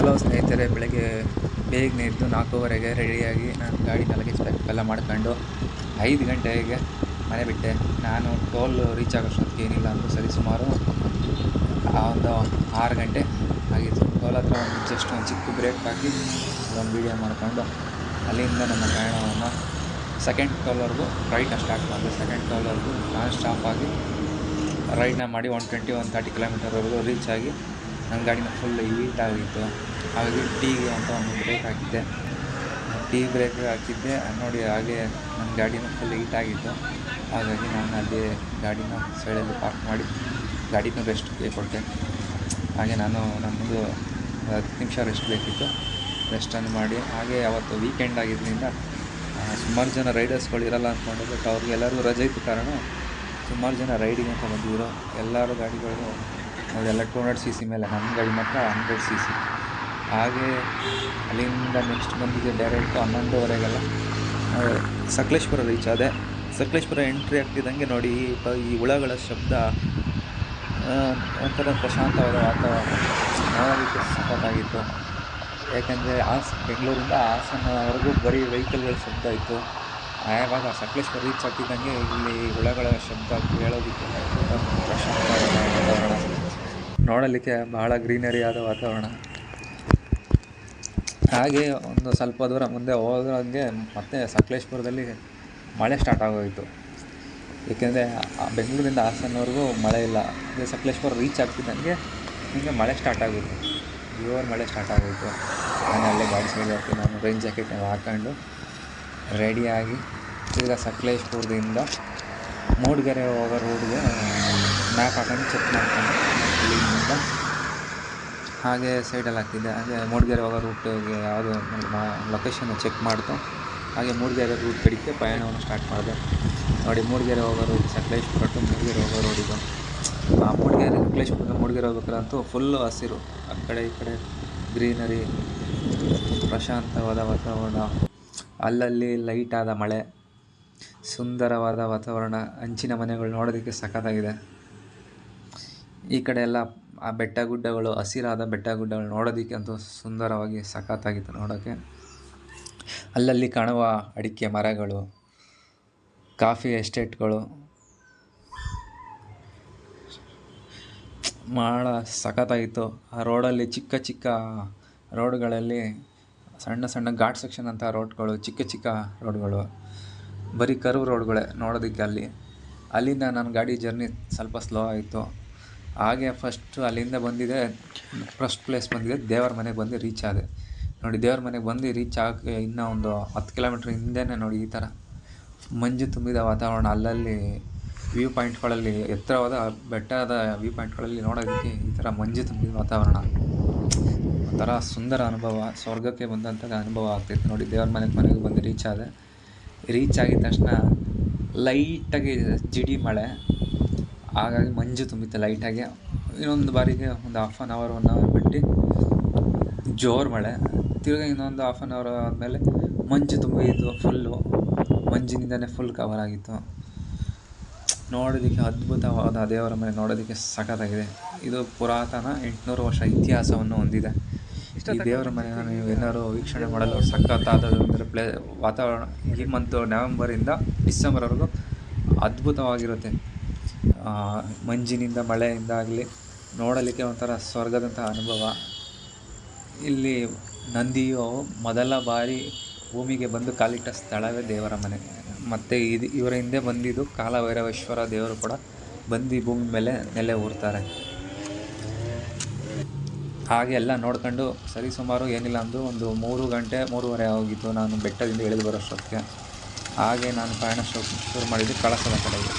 Hello ಸ್ನೇಹಿತರೆ, ಬೆಳಗ್ಗೆ ಬೇಗನೆ ಎದ್ದು 4:15ಗೆ ರೆಡಿಯಾಗಿ ನಾನು ಗಾಡಿನ ಲಗೇಜ್ ಪ್ಯಾಕೆಲ್ಲ ಮಾಡ್ಕೊಂಡು 5 ಗಂಟೆಗೆ ಮನೆ ಬಿಟ್ಟೆ. ನಾನು ಟೋಲ್ ರೀಚ್ ಆಗೋಷ್ಟೊತ್ತಿಗೆ ಏನಿಲ್ಲ ಅಂದರೂ ಸರಿ ಸುಮಾರು ಒಂದು 6 ಗಂಟೆ ಆಗಿತ್ತು. ಟೋಲ್ ಹತ್ರ ಜಸ್ಟ್ ಒಂದು ಚಿಕ್ಕ ಬ್ರೇಕ್ ಹಾಕಿ ಒಂದು ವೀಡಿಯೋ ಮಾಡ್ಕೊಂಡು ಅಲ್ಲಿಂದ ನನ್ನ ಪ್ರಯಾಣವನ್ನು ಸೆಕೆಂಡ್ ಟೋಲ್ವರೆಗೂ ರೈಡ್ನ ಸ್ಟಾರ್ಟ್ ಮಾಡಿದೆ. ಸೆಕೆಂಡ್ ಟೋಲ್ವರೆಗೂ ನಾನ್ ಸ್ಟಾಪ್ ಆಗಿ ರೈಡ್ನ ಮಾಡಿ 120-130 ಕಿಲೋಮೀಟರ್ವರೆಗೂ ರೀಚ್ ಆಗಿ ನನ್ನ ಗಾಡಿನ ಫುಲ್ ಹೀಟ್ ಆಗಿತ್ತು. ಹಾಗಾಗಿ ಟೀಗೆ ಅಂತ ಒಂದು ಬ್ರೇಕ್ ಹಾಕಿದ್ದೆ. ಟೀ ಬ್ರೇಕ್ ಹಾಕಿದ್ದೆ ನೋಡಿ, ಹಾಗೆ ನನ್ನ ಗಾಡಿನ ಫುಲ್ ಹೀಟ್ ಆಗಿತ್ತು. ಹಾಗಾಗಿ ನಾನು ಅಲ್ಲಿ ಗಾಡಿನ ಸೈಡಲ್ಲಿ ಪಾರ್ಕ್ ಮಾಡಿ ಗಾಡಿನೂ ರೆಸ್ಟ್ಗೆ ಕೊಟ್ಟೆ. ಹಾಗೆ ನಾನು ನನ್ನದು 10 ನಿಮಿಷ ರೆಸ್ಟ್ ಬೇಕಿತ್ತು. ರೆಸ್ಟನ್ನು ಮಾಡಿ ಹಾಗೆ ಅವತ್ತು ವೀಕೆಂಡ್ ಆಗಿದ್ದರಿಂದ ಸುಮಾರು ಜನ ರೈಡರ್ಸ್ಗಳು ಇರಲ್ಲ ಅಂದ್ಕೊಂಡೆ. ಬಟ್ ಅವ್ರಿಗೆಲ್ಲರಿಗೂ ರಜೆ ಇದ್ದ ಕಾರಣ ಸುಮಾರು ಜನ ರೈಡಿಂಗ್ ಅಂತ ಬಂದಿದ್ದರು. ಎಲ್ಲರೂ ಗಾಡಿಗಳು ಅವರೆಲ್ಲ 200cc ಮೇಲೆ, ನನ್ನ ಗಾಡಿ ಮಾತ್ರ 100cc. ಹಾಗೆ ಅಲ್ಲಿಂದ ನೆಕ್ಸ್ಟ್ ಬಂದಿದ್ದೆ ಡೈರೆಕ್ಟು 11:15ಗೆಲ್ಲ ಸಕಲೇಶ್ಪುರ ರೀಚ್ ಆದೆ. ಸಕಲೇಶ್ಪುರ ಎಂಟ್ರಿ ಆಗ್ತಿದ್ದಂಗೆ ನೋಡಿ ಈ ಹುಳಗಳ ಶಬ್ದ, ಒಂಥರ ಪ್ರಶಾಂತವಾದ ವಾತಾವರಣ ನೋಡೋದಕ್ಕೆ ಸಖತ್ತಾಗಿತ್ತು. ಯಾಕೆಂದರೆ ಬೆಂಗಳೂರಿಂದ ಹಾಸನವರೆಗೂ ಬರೀ ವೆಹಿಕಲ್ಗಳ ಶಬ್ದ ಇತ್ತು. ಆವಾಗ ಸಕಲೇಶ್ಪುರ ರೀಚ್ ಆಗ್ತಿದ್ದಂಗೆ ಇಲ್ಲಿ ಹುಳಗಳ ಶಬ್ದ ಕೇಳೋದಕ್ಕೆ ಪ್ರಶಾಂತವಾದ ವಾತಾವರಣ, ನೋಡಲಿಕ್ಕೆ ಬಹಳ ಗ್ರೀನರಿ ಆದ ವಾತಾವರಣ. ಹಾಗೆ ಒಂದು ಸ್ವಲ್ಪ ದೂರ ಮುಂದೆ ಹೋದಂಗೆ ಮತ್ತೆ ಸಕಲೇಶ್ಪುರದಲ್ಲಿ ಮಳೆ ಸ್ಟಾರ್ಟ್ ಆಗೋಯಿತು. ಏಕೆಂದರೆ ಬೆಂಗಳೂರಿಂದ ಹಾಸನವರೆಗೂ ಮಳೆ ಇಲ್ಲ. ಅದೇ ಸಕಲೇಶ್ಪುರ ರೀಚ್ ಆಗ್ತಿದ್ದಂಗೆ ಹೀಗೆ ಮಳೆ ಸ್ಟಾರ್ಟ್ ಆಗೋಯಿತು, ಜೋರು ಮಳೆ ಸ್ಟಾರ್ಟ್ ಆಗೋಯಿತು. ನಾನು ಅಲ್ಲೇ ಗಾಡಿ ಸೈಡ್ ಹಾಕಿ ನಾನು ರೈನ್ ಜಾಕೆಟ್ ಹಾಕ್ಕೊಂಡು ರೆಡಿಯಾಗಿ ಈಗ ಸಕಲೇಶ್ಪುರದಿಂದ ಮೂಡಿಗೆರೆ ಹೋಗೋ ರೋಡ್ಗೆ ಮ್ಯಾಪ್ ಹಾಕೊಂಡು ಚೆಕ್ ಮಾಡ್ಕೊಂಡು ಇಲ್ಲಿಂದ ಹಾಗೆ ಸೈಡಲ್ಲಿ ಹಾಕ್ತಿದ್ದೆ. ಹಾಗೆ ಮೂಡಿಗೆರೆ ಹೋಗೋ ರೂಟಿಗೆ ಯಾವುದು ಲೊಕೇಶನ್ ಚೆಕ್ ಮಾಡ್ತು. ಹಾಗೆ ಮೂಡಿಗೆರೆ ರೂಟ್ ಕಡೆಗೆ ಪ್ರಯಾಣವನ್ನು ಸ್ಟಾರ್ಟ್ ಮಾಡಿದೆ. ನೋಡಿ, ಮೂಡಿಗೆರೆ ಹೋಗೋ ರೋಡ್ ಸಕಲೇಶ್ಪುರ ಟು ಮೂಡಿಗೆರೆ ಹೋಗೋ ರೋಡಿದು. ಸಕಲೇಶ್ಪುರ ಮೂಡಿಗೆರೆ ಹೋಗ್ಬೇಕಂತೂ ಫುಲ್ಲು ಹಸಿರು, ಆ ಕಡೆ ಈ ಕಡೆ ಗ್ರೀನರಿ, ಪ್ರಶಾಂತವಾದ ವಾತಾವರಣ, ಅಲ್ಲಲ್ಲಿ ಲೈಟಾದ ಮಳೆ, ಸುಂದರವಾದ ವಾತಾವರಣ, ಹಂಚಿನ ಮನೆಗಳು ನೋಡೋದಕ್ಕೆ ಸಖತ್ತಾಗಿದೆ. ಈ ಕಡೆ ಎಲ್ಲ ಆ ಬೆಟ್ಟ ಗುಡ್ಡಗಳು, ಹಸಿರಾದ ಬೆಟ್ಟ ಗುಡ್ಡಗಳು ನೋಡೋದಕ್ಕೆ ಅಂತೂ ಸುಂದರವಾಗಿ ಸಖತ್ತಾಗಿತ್ತು ನೋಡೋಕ್ಕೆ. ಅಲ್ಲಲ್ಲಿ ಕಾಣುವ ಅಡಿಕೆ ಮರಗಳು, ಕಾಫಿ ಎಸ್ಟೇಟ್ಗಳು ಭಾಳ ಸಖತ್ತಾಗಿತ್ತು. ಆ ರೋಡಲ್ಲಿ ಚಿಕ್ಕ ಚಿಕ್ಕ ರೋಡ್ಗಳಲ್ಲಿ ಸಣ್ಣ ಸಣ್ಣ ಘಾಟ್ ಸೆಕ್ಷನ್ ಅಂತ ರೋಡ್ಗಳು, ಚಿಕ್ಕ ಚಿಕ್ಕ ರೋಡ್ಗಳು, ಬರೀ ಕರ್ವ್ ರೋಡ್ಗಳೇ ನೋಡೋದಕ್ಕೆ. ಅಲ್ಲಿಂದ ನನ್ನ ಗಾಡಿ ಜರ್ನಿ ಸ್ವಲ್ಪ ಸ್ಲೋ ಆಯಿತು. ಹಾಗೆ ಅಲ್ಲಿಂದ ಬಂದಿದೆ, ಫಸ್ಟ್ ಪ್ಲೇಸ್ ಬಂದಿದೆ ದೇವರ ಮನೆಗೆ ಬಂದು ರೀಚ್ ಆದೆ. ನೋಡಿ, ದೇವರ ಮನೆಗೆ ಬಂದು ರೀಚ್ ಆಗಿ ಇನ್ನೂ ಒಂದು 10 ಕಿಲೋಮೀಟ್ರ್ ಹಿಂದೆಯೇ ನೋಡಿ ಈ ಥರ ಮಂಜು ತುಂಬಿದ ವಾತಾವರಣ. ಅಲ್ಲಲ್ಲಿ ವ್ಯೂ ಪಾಯಿಂಟ್ಗಳಲ್ಲಿ, ಎತ್ತರವಾದ ಬೆಟ್ಟದ ವ್ಯೂ ಪಾಯಿಂಟ್ಗಳಲ್ಲಿ ನೋಡೋದಕ್ಕೆ ಈ ಥರ ಮಂಜು ತುಂಬಿದ ವಾತಾವರಣ, ಒಂಥರ ಸುಂದರ ಅನುಭವ, ಸ್ವರ್ಗಕ್ಕೆ ಬಂದಂಥ ಅನುಭವ ಆಗ್ತಿತ್ತು. ನೋಡಿ, ದೇವರ ಮನೆಗೆ ಬಂದು ರೀಚ್ ಆದೆ. ರೀಚ್ ಆಗಿದ ತಕ್ಷಣ ಲೈಟಾಗಿ ಜಿಡಿ ಮಳೆ, ಹಾಗಾಗಿ ಮಂಜು ತುಂಬಿತ್ತು ಲೈಟಾಗಿ. ಇನ್ನೊಂದು ಬಾರಿಗೆ ಒಂದು 1/2 hour 1 hour ಬಿಟ್ಟು ಜೋರು ಮಳೆ, ತಿರುಗಿ ಇನ್ನೊಂದು 1/2 hour ಆದಮೇಲೆ ಮಂಜು ತುಂಬಿದ್ದು, ಫುಲ್ಲು ಮಂಜಿನಿಂದನೇ ಫುಲ್ ಕವರ್ ಆಗಿತ್ತು. ನೋಡೋದಕ್ಕೆ ಅದ್ಭುತವಾದ ದೇವರ ಮನೆ, ನೋಡೋದಕ್ಕೆ ಸಖತ್ತಾಗಿದೆ. ಇದು ಪುರಾತನ 800 ವರ್ಷ ಇತಿಹಾಸವನ್ನು ಹೊಂದಿದೆ. ಈ ದೇವರ ಮನೆಯನ್ನು ನೀವು ಏನಾದ್ರು ವೀಕ್ಷಣೆ ಮಾಡಲು ಸಖತ್ತಾದರೆ ವಾತಾವರಣ ಈ ಮಂತು ನವೆಂಬರಿಂದ ಡಿಸೆಂಬರ್ವರೆಗೂ ಅದ್ಭುತವಾಗಿರುತ್ತೆ. ಮಂಜಿನಿಂದ ಮಳೆಯಿಂದಾಗಲಿ ನೋಡಲಿಕ್ಕೆ ಒಂಥರ ಸ್ವರ್ಗದಂಥ ಅನುಭವ. ಇಲ್ಲಿ ನಂದಿಯು ಮೊದಲ ಬಾರಿ ಭೂಮಿಗೆ ಬಂದು ಕಾಲಿಟ್ಟ ಸ್ಥಳವೇ ದೇವರ ಮನೆ. ಮತ್ತು ಇವರ ಹಿಂದೆ ಬಂದಿದ್ದು ಕಾಲಭೈರವೇಶ್ವರ ದೇವರು ಕೂಡ ಬಂದು ಭೂಮಿ ಮೇಲೆ ನೆಲೆ ಊರ್ತಾರೆ. ಹಾಗೆ ಎಲ್ಲ ನೋಡ್ಕೊಂಡು ಸರಿಸುಮಾರು ಏನಿಲ್ಲ ಅಂದರೂ ಒಂದು 3 ಗಂಟೆ 3:30 ಆಗಿತ್ತು ನಾನು ಬೆಟ್ಟದಿಂದ ಇಳಿದು ಬರೋಷ್ಟೊತ್ತಿಗೆ. ಹಾಗೆ ನಾನು ಪ್ರಯಾಣ ಶುರು ಮಾಡಿದ್ದು ಕಳಸದ ಕಡೆಗೆ.